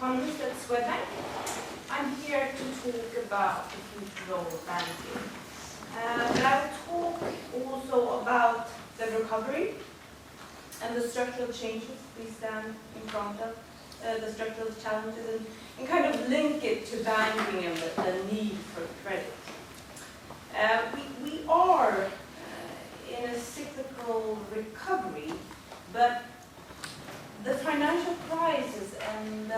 Economist at Swedbank. I'm here to talk about the future role of banking. But I will talk also about the recovery and the structural changes we stand in front of, the structural challenges, and kind of link it to banking and the need for credit. We are in a cyclical recovery, but the financial crisis and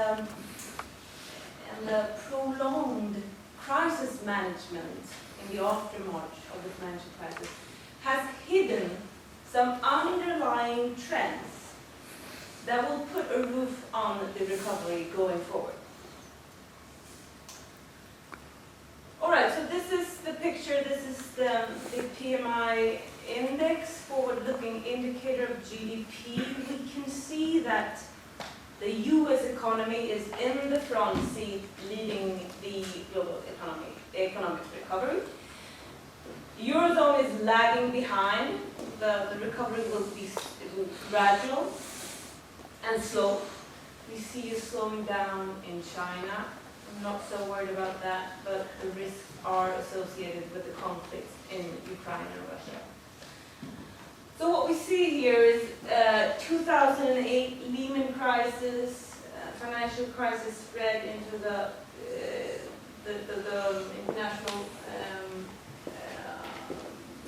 the prolonged crisis management in the aftermath of the financial crisis has hidden some underlying trends that will put a roof on the recovery going forward. All right, so this is the picture. This is the PMI index, forward-looking indicator of GDP. We can see that the US economy is in the front seat, leading the global economic recovery. Eurozone is lagging behind. The recovery will be gradual and slow. We see a slowing down in China. I'm not so worried about that, but the risks are associated with the conflicts in Ukraine and Russia. So what we see here is 2008 Lehman crisis, financial crisis spread into the international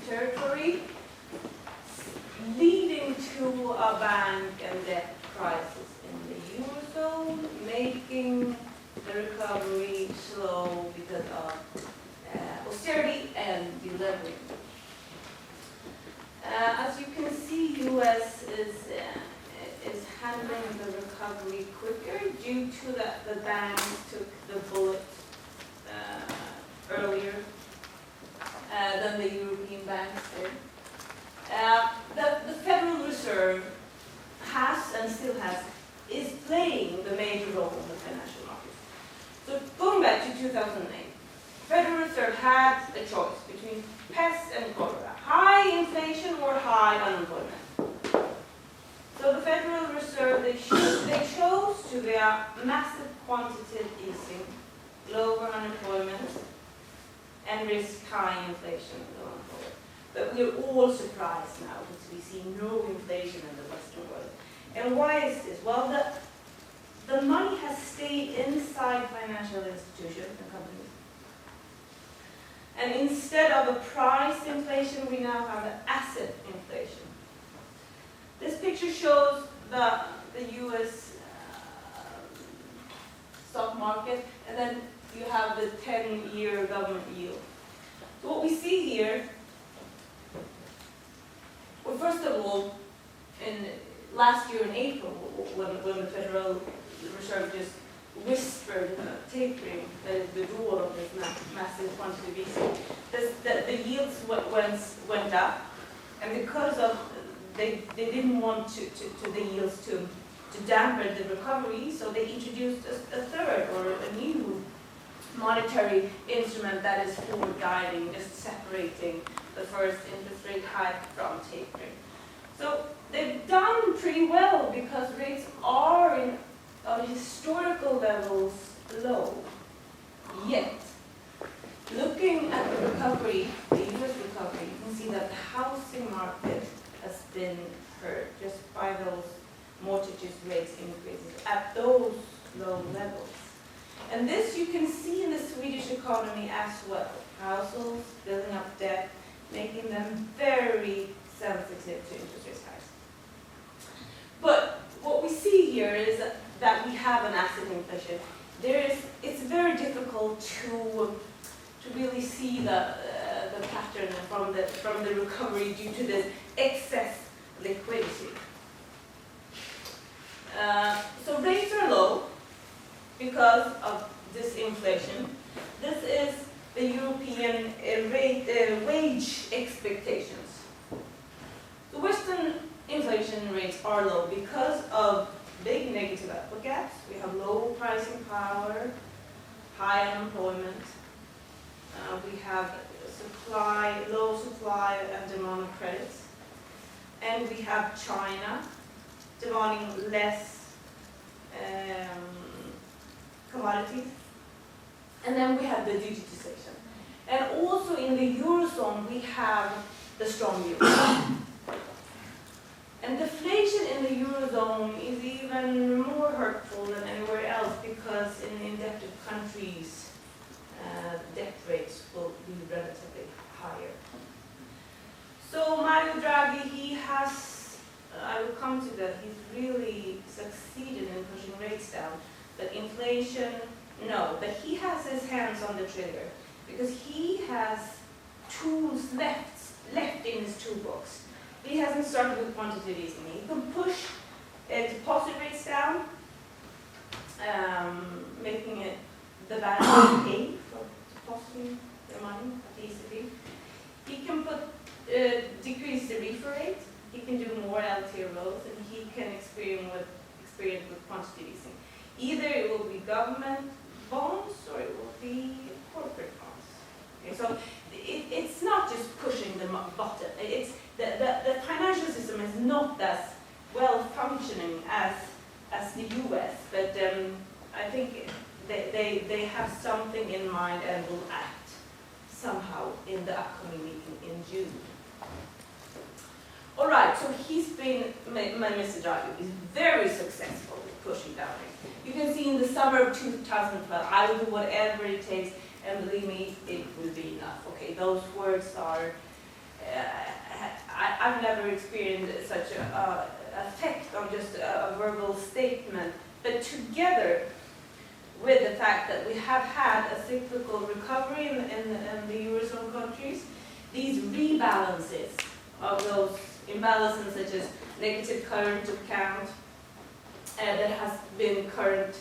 territory, leading to a bank and debt crisis in the Eurozone, making the recovery slow because of austerity and deleveraging. As you can see, U.S. is handling the recovery quicker due to that the banks took the bullet earlier than the European banks did. The Federal Reserve has and still is playing the major role in the financial markets. So going back to 2008, Federal Reserve had a choice between pest and cholera, high inflation or high unemployment. So the Federal Reserve, they chose to their massive quantitative easing, lower unemployment, and risk high inflation going forward. But we're all surprised now because we see no inflation in the Western world. And why is this? Well, the money has stayed inside financial institutions and companies. And instead of a price inflation, we now have an asset inflation. This picture shows the US stock market, and then you have the 10-year government yield. So what we see here, well, first of all, last year in April, when the Federal Reserve just whispered tapering, that is the withdrawal of this massive quantitative easing, the yields went up, and because of they didn't want the yields to dampen the recovery, so they introduced a third or a new monetary instrument that is forward guiding, just separating the first interest rate hike from tapering. So they've done pretty well because rates are on historical levels low. Yet, looking at the recovery, the US recovery, you can see that the housing market has been hurt just by those mortgages rates increases at those low levels. And this you can see in the Swedish economy as well. Households building up debt, making them very sensitive to interest rate hikes. But what we see here is that we have an asset inflation. It's very difficult to really see the pattern from the recovery due to this excess liquidity. So rates are low because of this inflation. This is the European wage expectations. The Western inflation rates are low because of big negative output gaps. We have low pricing power, high unemployment. We have low supply and demand of credits. And we have China demanding less commodities. And then we have the digitization. And also in the Eurozone, we have the strong euro. And deflation in the Eurozone is even more hurtful than anywhere else because in indebted countries, debt rates will be relatively higher. So Mario Draghi, he has, I will come to that, he's really succeeded in pushing rates down. But inflation, no. But he has his hands on the trigger because he has tools left in his toolbox. He hasn't started with quantitative easing. He can push deposit rates down, making it the bank pay for depositing their money at the ECB. He can decrease the repo rate. He can do more LTROs, and he can experiment with quantitative easing. Either it will be government bonds or it will be corporate bonds. Okay, so it's not just pushing the button. It's the financial system is not as well functioning as the US, but I think they have something in mind and will act somehow in the upcoming meeting in June. All right, so he's been, Mr. Draghi is very successful with pushing down rates. You can see in the summer of 2012, I will do whatever it takes, and believe me, it will be enough. Okay, those words are, I've never experienced such an effect on just a verbal statement, but together with the fact that we have had a cyclical recovery in the Eurozone countries, these rebalances of those imbalances such as negative current account, that has been current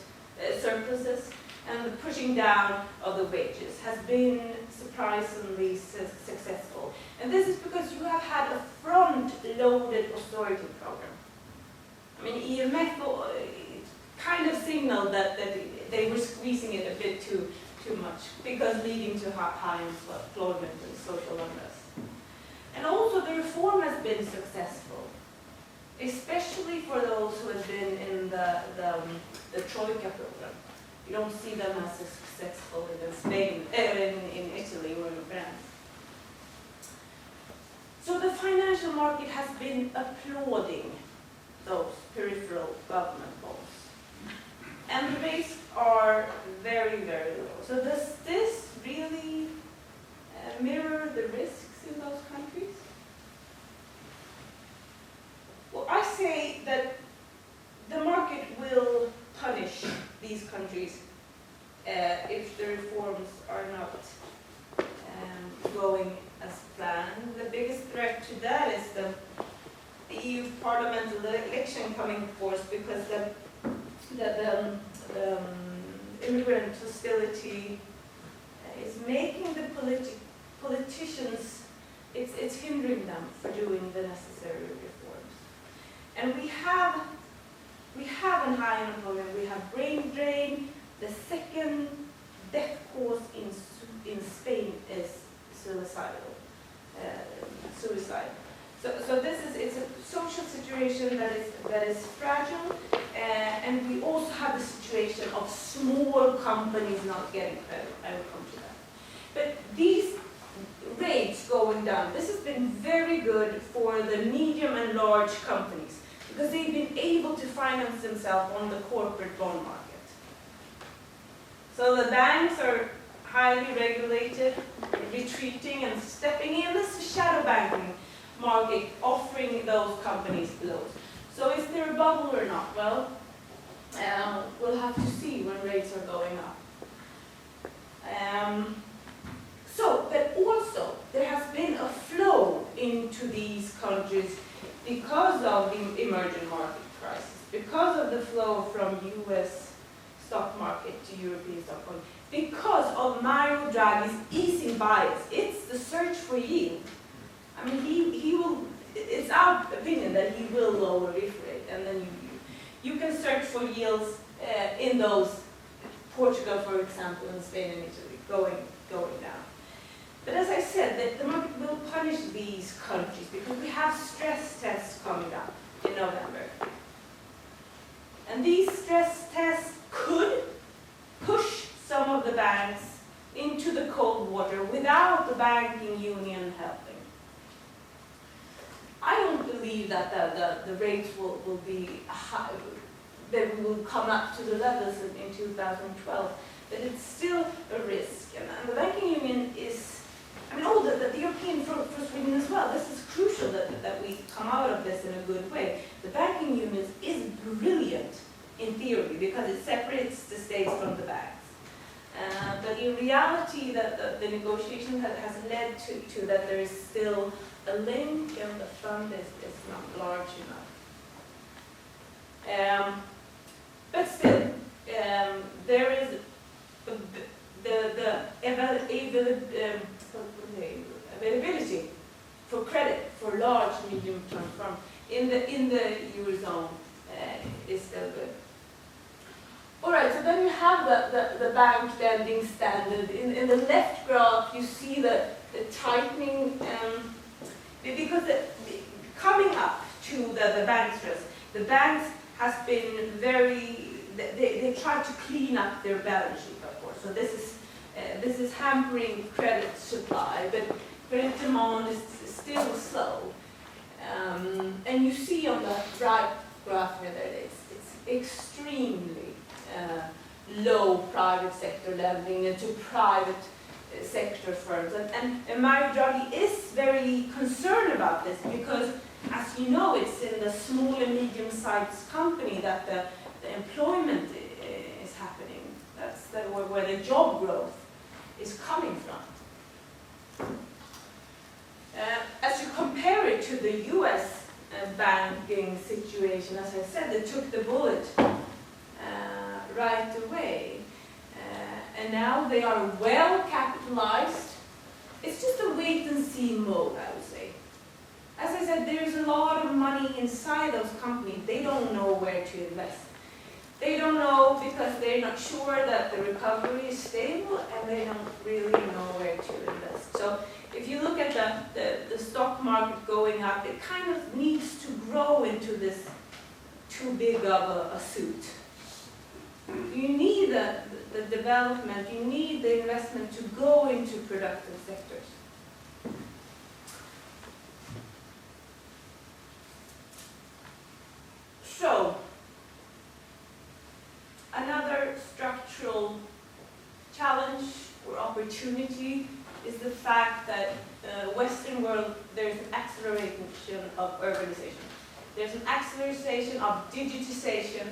surpluses, and the pushing down of the wages has been surprisingly successful. And this is because you have had a front-loaded austerity program. I mean, IMF kind of signaled that they were squeezing it a bit too much, because leading to high employment and social unrest. And also the reform has been successful, especially for those who have been in the Troika program. You don't see them as successful in Spain, in Italy or in France. So the financial market has been applauding those peripheral government bonds. And the rates are very, very low. So does this really mirror the risks in those countries? Well, I say that the market will punish these countries if the reforms are not going as planned. The biggest threat to that is the EU parliamentary election coming in force, because the immigrant hostility is making the politicians, it's hindering them for doing the necessary reforms. And we have a high unemployment, we have brain drain. The second death cause in Spain is suicide. So it's a social situation that is fragile, and we also have the situation of small companies not getting credit. I will come to that. But these rates going down, this has been very good for the medium and large companies, because they've been able to finance themselves on the corporate bond market. So the banks are highly regulated, retreating and stepping in this shadow banking market, offering those companies loans. So is there a bubble or not? Well, we'll have to see when rates are going up. But also, there has been a flow into these countries because of the emerging market crisis, because of the flow from US stock market to European stock market, because of Mario Draghi's easing bias. It's the search for yield. I mean, he will, it's our opinion that he will lower repo rate, and then you can search for yields in those, Portugal, for example, and Spain and Italy, going down. But as I said, the market will punish these countries because we have stress tests coming up in November. And these stress tests could push banks into the cold water without the banking union helping. I don't believe that the rates will be high, that we will come up to the levels in 2012, but it's still a risk. And the banking union is, I mean, the European for Sweden as well, this is crucial that we come out of this in a good way. The banking union is brilliant in theory because it separates the states from the banks. But in reality, the negotiation has led to that there is still a link and the fund is not large enough. But still, there is the availability for credit for large medium-term firms in the Eurozone is still good. All right, so then you have the bank lending standard. In the left graph, you see the tightening, because coming up to the bank's risk, the banks has been they try to clean up their balance sheet, of course. So this is hampering credit supply, but credit demand is still slow. And you see on the right graph here that it's extremely low private sector lending into private sector firms. And Mario Draghi is very concerned about this because, as you know, it's in the small and medium-sized company that the employment is happening. That's where the job growth is coming from. As you compare it to the US banking situation, as I said, they took the bullet right away. And now they are well capitalized. It's just a wait-and-see mode, I would say. As I said, there's a lot of money inside those companies. They don't know where to invest. They don't know because they're not sure that the recovery is stable, and they don't really know where to invest. So if you look at the stock market going up, it kind of needs to grow into this too big of a suit. You need the development, you need the investment to go into productive sectors. So, another structural challenge or opportunity is the fact that Western world, there's an acceleration of urbanization. There's an acceleration of digitization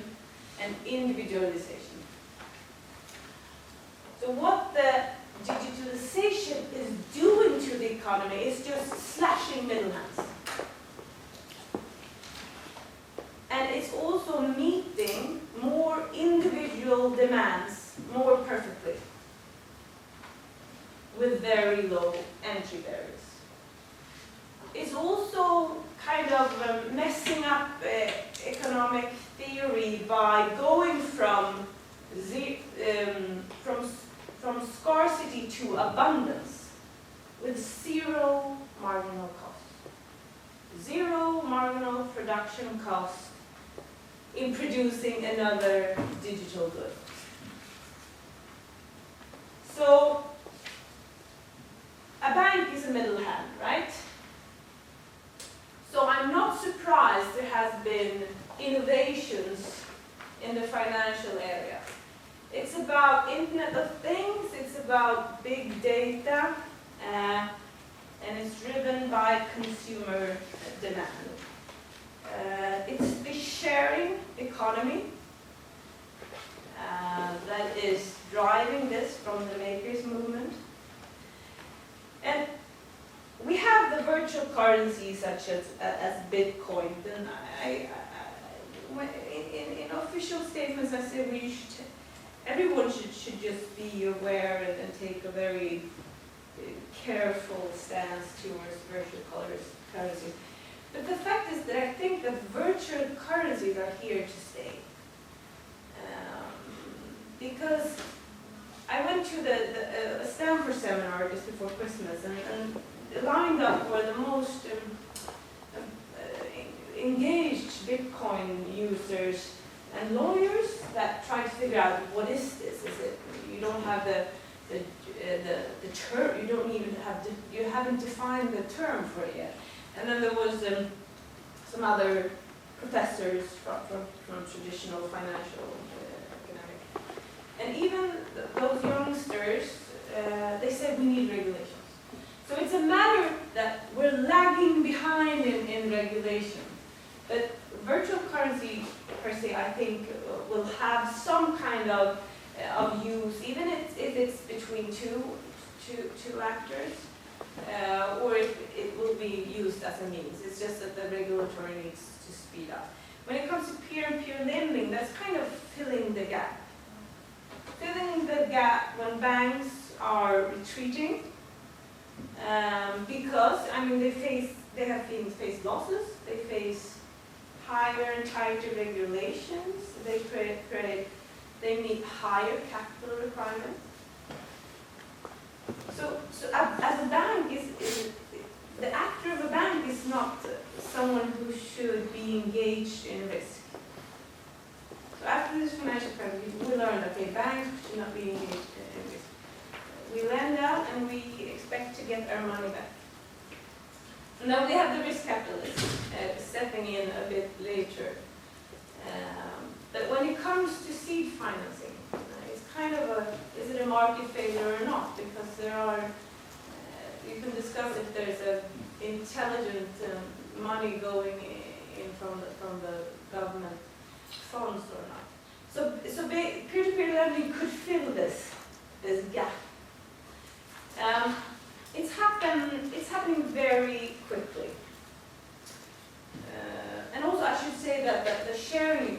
and individualization. So what the digitalization is doing to the economy is just slashing middle hands. And it's also meeting more individual demands more perfectly with very low entry barriers. It's also kind of messing up economic theory by going from scarcity to abundance with zero marginal cost. Zero marginal production cost in producing another digital good. So, a bank is a middle hand, right? So I'm not surprised there has been innovations in the financial area. It's about Internet of Things, it's about big data, and it's driven by consumer demand. It's the sharing economy that is driving this from the makers movement. And we have the virtual currencies such as Bitcoin. And in official statements, I say everyone should just be aware and take a very careful stance towards virtual currencies. But the fact is that I think that virtual currencies are here to stay. Because I went to a Stanford seminar just before Christmas and lined up for the most engaged Bitcoin users and lawyers that try to figure out what is this? Is it you don't have the the term. You don't even you haven't defined the term for it yet. And then there was some other professors from traditional financial economics. And even those youngsters, they said we need regulations. So it's a matter that we're lagging behind in regulation. But virtual currency, per se, I think will have some kind of use, even if it's between two actors, or if it will be used as a means. It's just that the regulatory needs to speed up. When it comes to peer-to-peer lending, that's kind of filling the gap. Filling the gap when banks are retreating, because I mean they have faced losses, they face higher and tighter regulations, they meet higher capital requirements. So as a bank, the actor of a bank is not someone who should be engaged in risk. So after this financial crisis, we learned that banks should not be engaged in risk. We lend out and we expect to get our money back. Now we have the risk capitalists stepping in a bit later. But when it comes to seed financing, it's kind of is it a market failure or not? Because there are, you can discuss if there's a intelligent money going in from the government funds or not. So peer-to-peer lending could fill this gap. It's happening very quickly. And also I should say that the sharing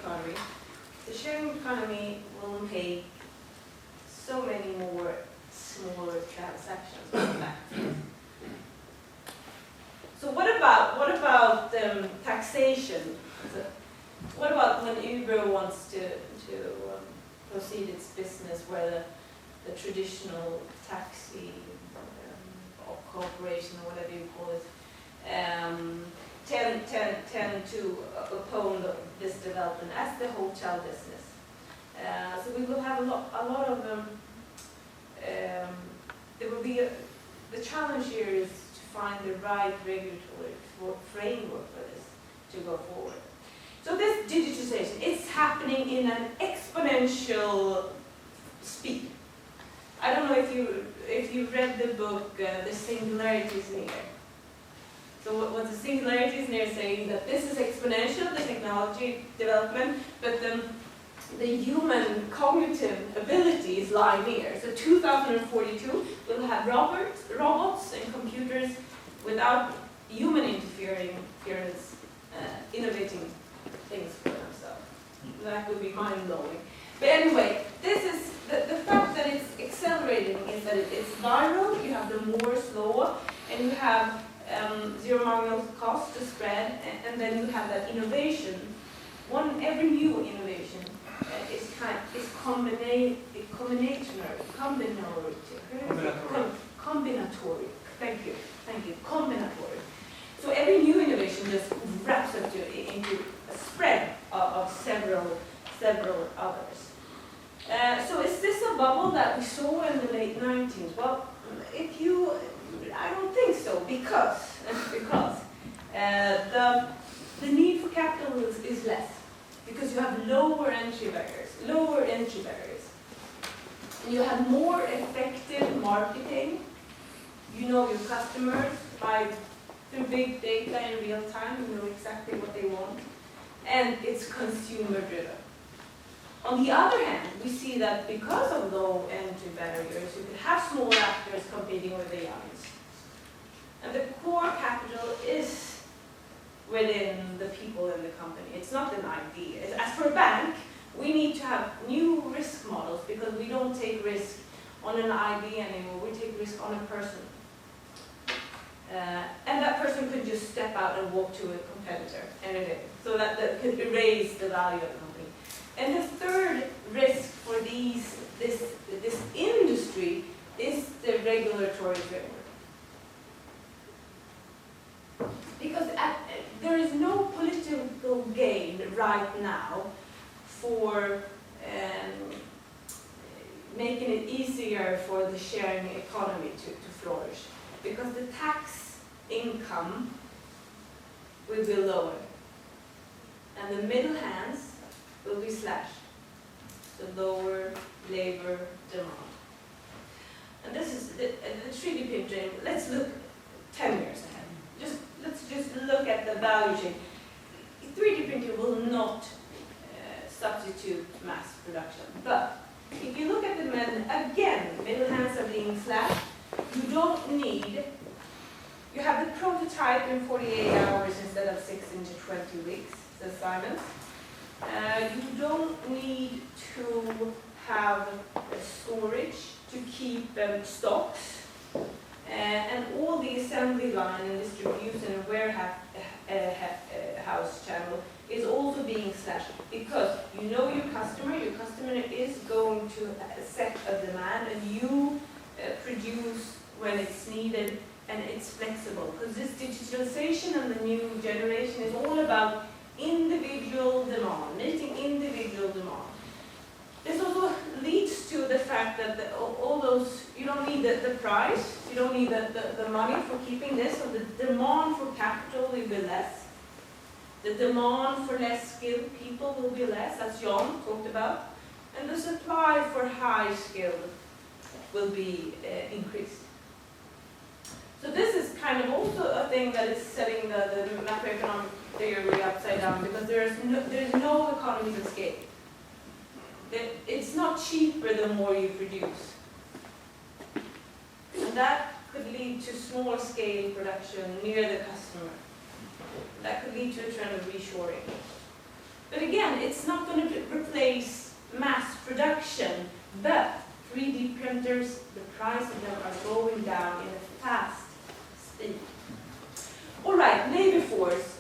economy will make so many more smaller transactions like that. So what about taxation? What about when Uber wants to proceed its business where the traditional taxi corporation or whatever you call it tend to oppose this development as the hotel business. So we will have a lot of there will be the challenge here is to find the right regulatory framework for this to go forward. So this digitization is happening in an exponential speed. I don't know if you read the book The Singularity is Near. So what the singularity is near saying that this is exponential, the technology development, but the human cognitive abilities lie near. So 2042 we'll have robots and computers without human interference innovating things for themselves. That would be mind-blowing. But anyway, this is the fact that it's accelerating is that it's viral, you have the Moore's law, and you have zero marginal cost to spread, and then you have that innovation. Every new innovation is combinatory. Thank you. Combinatory. So every new innovation just wraps up into a spread of several others. So is this a bubble that we saw in the late 90s? Well, I don't think so, because the need for capital is less, because you have lower entry barriers. And you have more effective marketing. You know your customers through big data in real time. You know exactly what they want, and it's consumer driven. On the other hand, we see that because of low entry barriers, you can have small actors competing with the giants. And the core capital is within the people in the company. It's not an idea. As for a bank, we need to have new risk models because we don't take risk on an idea anymore. We take risk on a person. And that person could just step out and walk to a competitor any day. So that could erase the value of the company. And the third risk for this industry is the regulatory framework. Because there is no political gain right now for making it easier trigger for the sharing economy to flourish, because the tax income will be lower and the middle hands will be slashed, so lower labor demand. And this is the 3D printing. Let's look 10 years ahead. Let's just look at the value chain. 3D printing will not substitute mass production, but if you look at the middle hands are being slashed. You have the prototype in 48 hours instead of 6 into 20 weeks, the assignments. You don't need to have storage to keep stocks. And all the assembly line and distribution and warehouse channel is also being slashed, because you know your customer is going to set a demand, and you produce when it's needed, and it's flexible. Because this digitalization and the new generation is all about individual demand, meeting individual demand. This also leads to the fact that all those, you don't need the price, you don't need the money for keeping this, so the demand for capital will be less. The demand for less skilled people will be less, as John talked about, and the supply for high skilled will be increased. So this is kind of also a thing that is setting the macroeconomic theory upside down, because there's no economies of scale. It's not cheaper the more you produce. And that could lead to small scale production near the customer. That could lead to a trend of reshoring. But again, it's not going to replace mass production, but 3D printers, the price of them are going down in a fast speed. All right, labor force.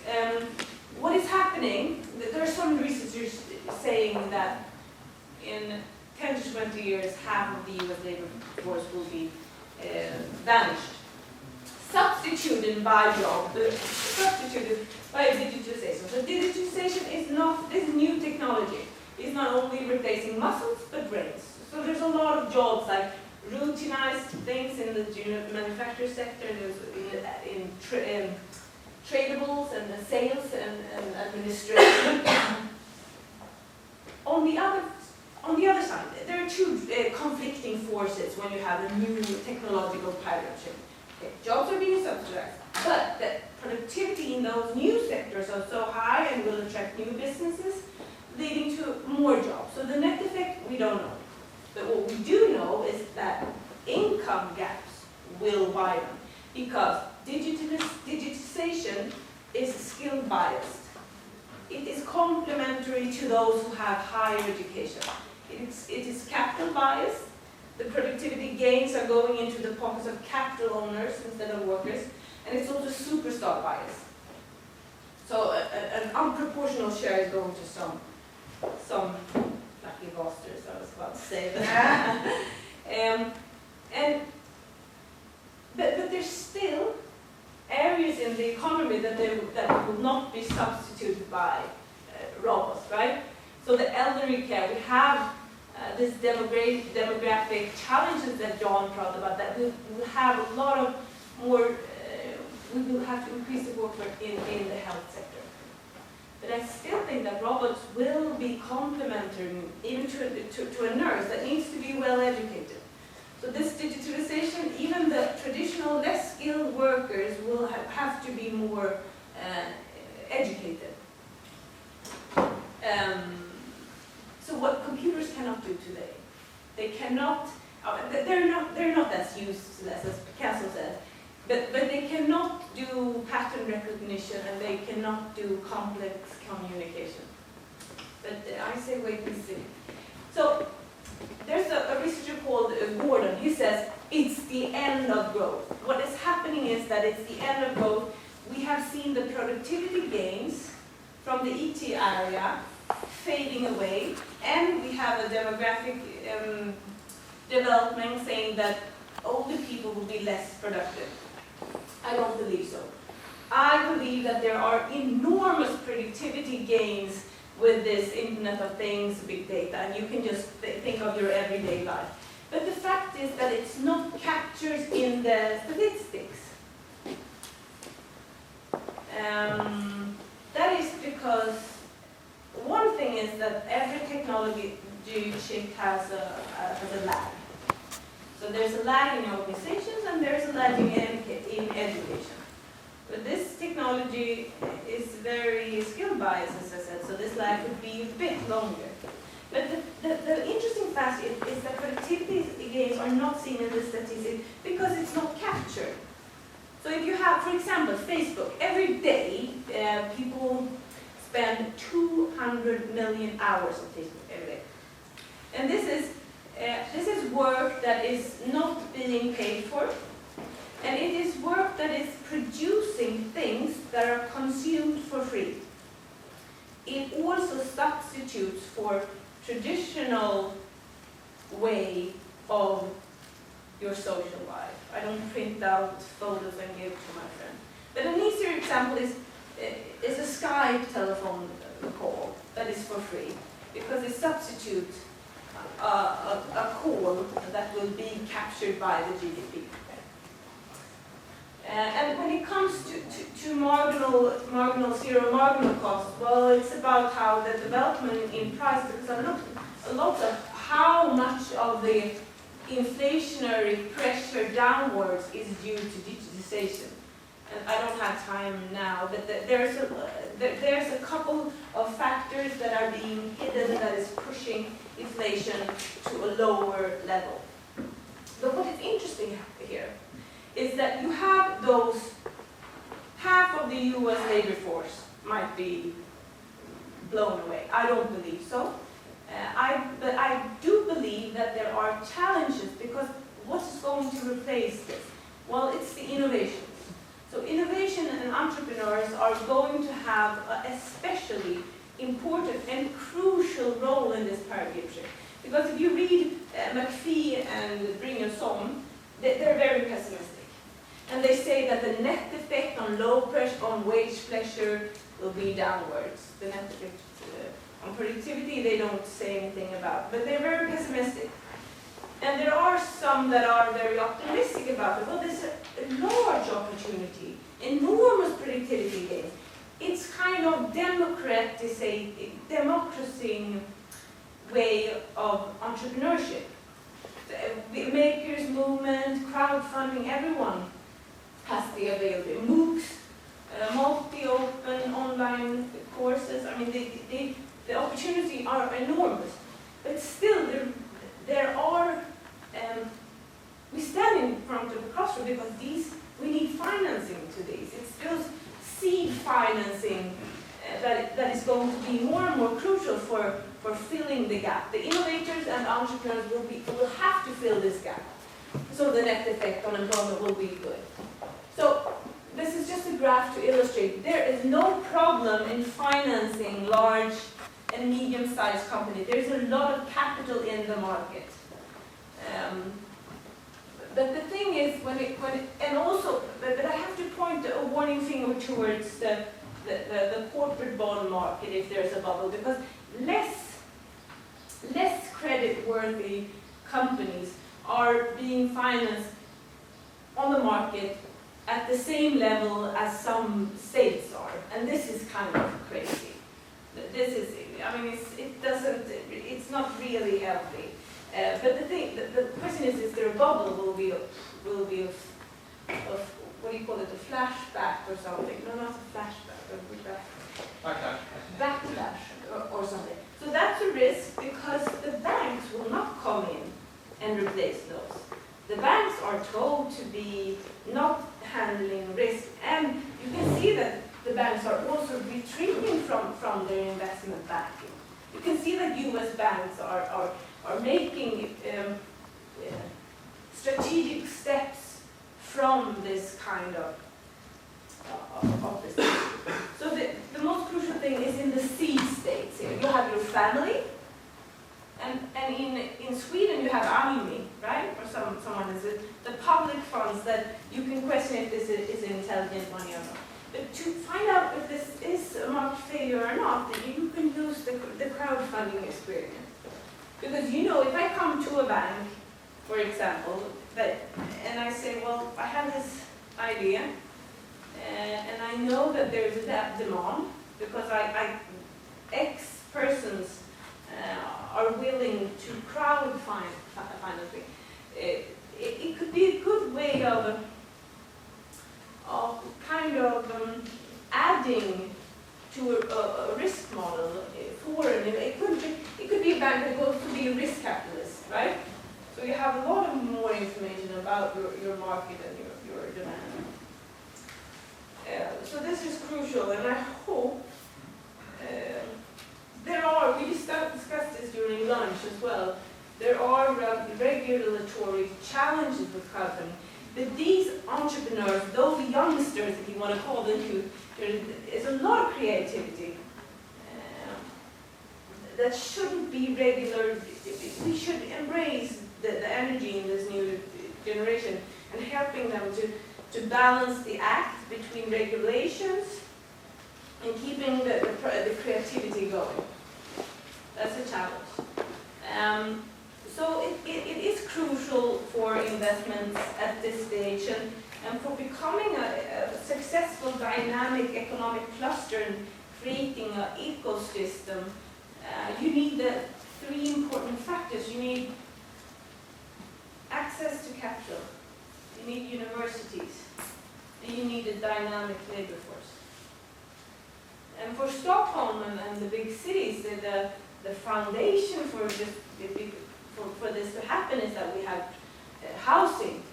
What is happening? There are some researchers saying that in 10 to 20 years, half of the US labor force will be vanished. Substituted by digitalization. So digitalization is not, this new technology is not only replacing muscles, but brains. So there's a lot of jobs like routinized things in the manufacturing sector, in tradables and the sales and administration. On the other side, there are two conflicting forces when you have a new technological paradigm shift. Okay, jobs are being subsidized, but the productivity in those new sectors are so high and will attract new businesses, leading to more jobs. So the net effect, we don't know. But what we do know is that income gaps will widen, because digitization is skill biased. It is complementary to those who have higher education. It is capital biased. The productivity gains are going into the pockets of capital owners instead of workers, and it's also superstar bias. So an unproportional share is going to some lucky bastards, I was about to say that. But there's still areas in the economy that will not be substituted by robots, right? So the elderly care, we have this demographic challenges that John talked about, that we will have a lot of more, we will have to increase the workforce in the health sector. But I still think that robots will be complementary even to a nurse that needs to be well educated. So this digitalization, even the traditional less skilled workers will have to be more educated. So what computers cannot do today, they cannot. They're not as useless as Picasso said, but they cannot do pattern recognition and they cannot do complex communication. But I say wait and see. So there's a researcher called Gordon. He says it's the end of growth. What is happening is that it's the end of growth. We have seen the productivity gains from the ET area fading away, and we have a demographic development saying that older people will be less productive. I don't believe so. I believe that there are enormous productivity gains with this Internet of Things, big data, and you can just think of your everyday life. But the fact is that it's not captured in the statistics. That is because one thing is that every technology shift has a lag. So there's a lag in organizations and there's a lag in education. But this technology is very skill biased, as I said, so this lag could be a bit longer. But the interesting fact is that productivity gains are not seen in the statistics because it's not captured. So if you have, for example, Facebook, every day people spend 200 million hours on Facebook every day. And this is work that is not being paid for, and it is work that is producing things that are consumed for free. It also substitutes for traditional way of your social life. I don't print out photos and give to my friend. But an easier example is a Skype telephone call that is for free, because it substitutes a call that will be captured by the GDP. And when it comes to marginal cost, well, it's about how the development in price, because I looked a lot at how much of the inflationary pressure downwards is due to digitization. And I don't have time now, but there's a couple of factors that are being hidden that is pushing inflation to a lower level. But what is interesting here is that you have those, half of the US labor force might be blown away. I don't believe so. But I do believe that there are challenges, because what is going to replace this? Well, it's the innovations. So innovation and entrepreneurs are going to have an especially important and crucial role in this paradigm shift. Because if you read McPhee and Bringerson, they're very pessimistic. And they say that the net effect on low pressure, on wage pressure, will be downwards. The net effect on productivity, they don't say anything about, but they're very pessimistic. And there are some that are very optimistic about it. Well, there's a large opportunity, enormous productivity gains. It's kind of democratizing way of entrepreneurship. The makers movement, crowdfunding, everyone has the availability. MOOCs, multi-open online courses. I mean, the opportunities are enormous, but still there are. We stand in front of a crossroad because we need financing to these. It's those seed financing that is going to be more and more crucial for filling the gap. The innovators and entrepreneurs will have to fill this gap, so the net effect on employment will be good. So this is just a graph to illustrate. There is no problem in financing large and medium-sized companies. There's a lot of capital in the market. But the thing is, but I have to point a warning finger towards the corporate bond market if there's a bubble, because less credit-worthy companies are being financed on the market at the same level as some states are, and this is kind of crazy. This is, I mean, it's not really healthy. But the question is there a bubble will be of what do you call it, a flashback or something? No, not a flashback, backlash or something. So that's a risk, because the banks will not come in and replace those. The banks are told to be not handling risk, and you can see that the banks are also retreating from their investment backing. You can see that US banks are making strategic steps from this kind of this. So the most crucial thing is in the seed states here. You have your family, and in Sweden you have ALMI, right? Or someone is it, the public funds that you can question if this is intelligent money or not. But to find out if this is a market failure or not, you can use the crowdfunding experience. Because if I come to a bank for example, and I say, well, I have this idea, and I know that there's a demand because X persons are willing to crowd financing. It could be a good way of kind of adding to a risk model for it could be a bank that goes to be a risk capitalist, right? So you have a lot of more information about your market and your demand. So this is crucial, and I hope we discussed this during lunch as well, there are regulatory challenges with crowdfunding. But these entrepreneurs, those youngsters, if you want to call them, there's a lot of creativity that shouldn't be regular. We should embrace the energy in this new generation and helping them to balance the act between regulations and keeping the creativity going. That's a challenge. So it is crucial for investments at this stage, and for becoming a successful dynamic economic cluster and creating an ecosystem, you need the three important factors. You need access to capital, you need universities, and you need a dynamic labor force. And for Stockholm and the big cities, the foundation for this to happen is that we have housing.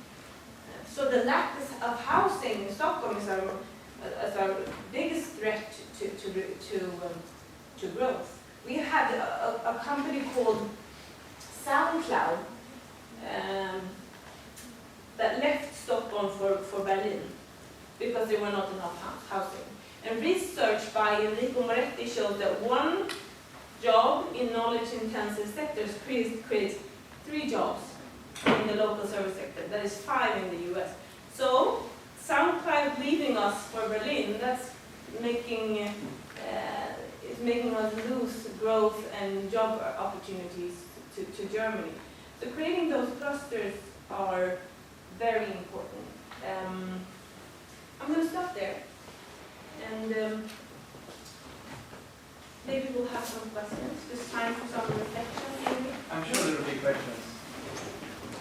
So the lack of housing in Stockholm is our biggest threat to growth. We had a company called SoundCloud that left Stockholm for Berlin because there were not enough housing. And research by Enrico Moretti showed that one job in knowledge-intensive sectors creates 3 jobs in the local service sector. That is 5 in the US. So SoundCloud leaving us for Berlin, that's making us lose growth and job opportunities to Germany. So creating those clusters are very important.